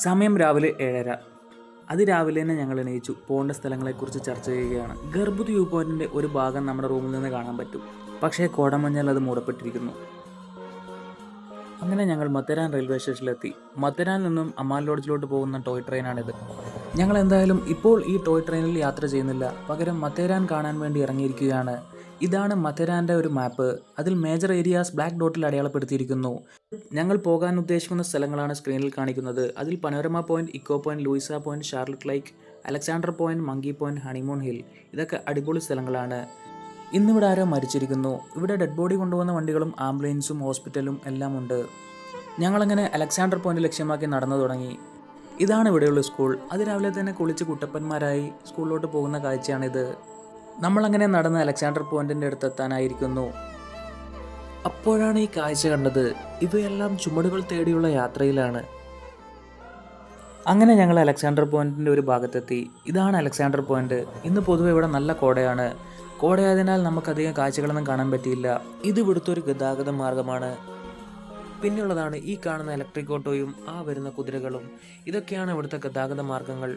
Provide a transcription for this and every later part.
സമയം രാവിലെ 7:30. അതിരാവിലെ തന്നെ ഞങ്ങൾ എണീച്ചു പോകേണ്ട സ്ഥലങ്ങളെക്കുറിച്ച് ചർച്ച ചെയ്യുകയാണ്. ഗർഭുത് വ്യൂ പോയിന്റിൻ്റെ ഒരു ഭാഗം നമ്മുടെ റൂമിൽ നിന്ന് കാണാൻ പറ്റും. പക്ഷേ കോടമഞ്ഞാൽ അത് മൂടപ്പെട്ടിരിക്കുന്നു. അങ്ങനെ ഞങ്ങൾ മത്തരാൻ റെയിൽവേ സ്റ്റേഷനിലെത്തി. മത്തരാനിൽ നിന്നും അമാൽ ലോഡ്ജിലോട്ട് പോകുന്ന ടോയ് ട്രെയിനാണിത്. ഞങ്ങൾ എന്തായാലും ഇപ്പോൾ ഈ ടോയ് ട്രെയിനിൽ യാത്ര ചെയ്യുന്നില്ല, പകരം മത്തേരാൻ കാണാൻ വേണ്ടി ഇറങ്ങിയിരിക്കുകയാണ്. ഇതാണ് മത്തേരാൻ്റെ ഒരു മാപ്പ്. അതിൽ മേജർ ഏരിയാസ് ബ്ലാക്ക് ഡോട്ടിൽ അടയാളപ്പെടുത്തിയിരിക്കുന്നു. ഞങ്ങൾ പോകാൻ ഉദ്ദേശിക്കുന്ന സ്ഥലങ്ങളാണ് സ്ക്രീനിൽ കാണിക്കുന്നത്. അതിൽ panorama point, echo point, Louisa point, Charlotte lake, Alexander point, monkey point, honeymoon hill. ഇതൊക്കെ അടിപൊളി സ്ഥലങ്ങളാണ്. ഇന്നിവിടെ ആരോ മരിച്ചിരിക്കുന്നു. ഇവിടെ ഡെഡ് ബോഡി കൊണ്ടുപോകുന്ന വണ്ടികളും ആംബുലൻസും ഹോസ്പിറ്റലും എല്ലാം ഉണ്ട്. ഞങ്ങളങ്ങനെ അലക്സാണ്ടർ പോയിന്റ് ലക്ഷ്യമാക്കി നടന്നു തുടങ്ങി. ഇതാണ് ഇവിടെയുള്ള സ്കൂൾ. അതിരാവിലെ തന്നെ കുളിച്ച് കുട്ടപ്പന്മാരായി സ്കൂളിലോട്ട് പോകുന്ന കാഴ്ചയാണിത്. നമ്മളങ്ങനെ നടന്ന് അലക്സാണ്ടർ പോയിന്റിൻ്റെ അടുത്തെത്താനായിരിക്കുന്നു. അപ്പോഴാണ് ഈ കാഴ്ച കണ്ടത്. ഇവയെല്ലാം ചുമടുകൾ തേടിയുള്ള യാത്രയിലാണ്. അങ്ങനെ ഞങ്ങൾ അലക്സാണ്ടർ പോയിന്റിൻ്റെ ഒരു ഭാഗത്തെത്തി. ഇതാണ് അലക്സാണ്ടർ പോയിന്റ്. ഇന്ന് പൊതുവെ ഇവിടെ നല്ല കോടയാണ്. കോടയായതിനാൽ നമുക്കധികം കാഴ്ചകളൊന്നും കാണാൻ പറ്റിയില്ല. ഇത് ഇവിടുത്തെ ഒരു ഗതാഗത മാർഗമാണ്. പിന്നെയുള്ളതാണ് ഈ കാണുന്ന ഇലക്ട്രിക് ഓട്ടോയും ആ വരുന്ന കുതിരകളും. ഇതൊക്കെയാണ് ഇവിടുത്തെ ഗതാഗത മാർഗങ്ങൾ.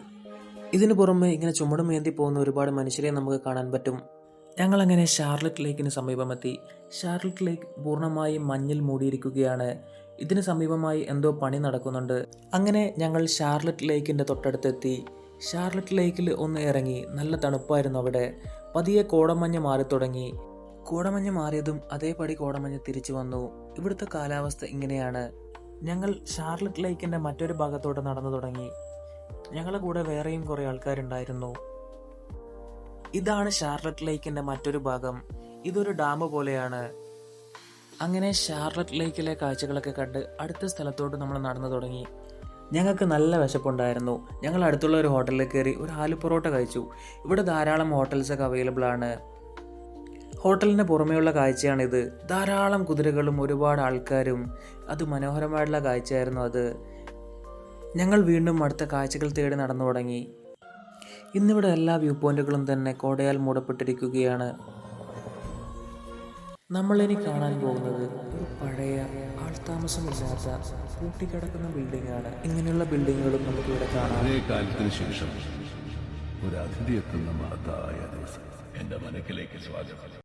ഇതിനു പുറമെ ഇങ്ങനെ ചുമടുമേന്തി പോകുന്ന ഒരുപാട് മനുഷ്യരെ നമുക്ക് കാണാൻ പറ്റും. ഞങ്ങളങ്ങനെ ഷാർലറ്റ് ലേക്കിന് സമീപമെത്തി. ഷാർലറ്റ് ലേക്ക് പൂർണ്ണമായും മഞ്ഞിൽ മൂടിയിരിക്കുകയാണ്. ഇതിന് സമീപമായി എന്തോ പണി നടക്കുന്നുണ്ട്. അങ്ങനെ ഞങ്ങൾ ഷാർലറ്റ് ലേക്കിൻ്റെ തൊട്ടടുത്തെത്തി. ഷാർലറ്റ് ലേക്കിൽ ഒന്ന് ഇറങ്ങി. നല്ല തണുപ്പായിരുന്നു അവിടെ. പതിയെ കോടമഞ്ഞ് മാറി തുടങ്ങി. കോടമഞ്ഞ് മാറിയതും അതേപടി കോടമഞ്ഞ് തിരിച്ചു വന്നു. ഇവിടുത്തെ കാലാവസ്ഥ ഇങ്ങനെയാണ്. ഞങ്ങൾ ഷാർലറ്റ് ലേക്കിൻ്റെ മറ്റൊരു ഭാഗത്തോട്ട് നടന്നു തുടങ്ങി. ഞങ്ങളുടെ കൂടെ വേറെയും കുറേ ആൾക്കാരുണ്ടായിരുന്നു. ഇതാണ് ഷാർലറ്റ് ലേക്കിൻ്റെ മറ്റൊരു ഭാഗം. ഇതൊരു ഡാം പോലെയാണ്. അങ്ങനെ ഷാർലറ്റ് ലേക്കിലെ കാഴ്ചകളൊക്കെ കണ്ട് അടുത്ത സ്ഥലത്തോട്ട് നമ്മൾ നടന്നു തുടങ്ങി. ഞങ്ങൾക്ക് നല്ല വിശപ്പുണ്ടായിരുന്നു. ഞങ്ങൾ അടുത്തുള്ള ഒരു ഹോട്ടലിൽ കയറി ഒരു ആലു പൊറോട്ട കഴിച്ചു. ഇവിടെ ധാരാളം ഹോട്ടൽസൊക്കെ അവൈലബിൾ ആണ്. ഹോട്ടലിന് പുറമേയുള്ള കാഴ്ചയാണിത്. ധാരാളം കുതിരകളും ഒരുപാട് ആൾക്കാരും. അത് മനോഹരമായിട്ടുള്ള കാഴ്ചയായിരുന്നു അത്. ഞങ്ങൾ വീണ്ടും അടുത്ത കാഴ്ചകൾ തേടി നടന്നു തുടങ്ങി. ഇന്നിവിടെ എല്ലാ വ്യൂ പോയിന്റുകളും തന്നെ കോടയാൽ മൂടപ്പെട്ടിരിക്കുകയാണ്. നമ്മളിനി കാണാൻ പോകുന്നത് ഒരു പഴയ ആൾതാമസമില്ലാത്ത പൂട്ടിക്കിടക്കുന്ന ബിൽഡിംഗ് ആണ്. ഇങ്ങനെയുള്ള ബിൽഡിങ്ങുകളും നമുക്കിവിടെ കാണാം. കാലത്തിന് ശേഷം ഒരു അതിഥി എത്തുന്ന മഹത്തായ ദിവസം. എന്റെ മനക്കിലേക്ക് സ്വാഗതം.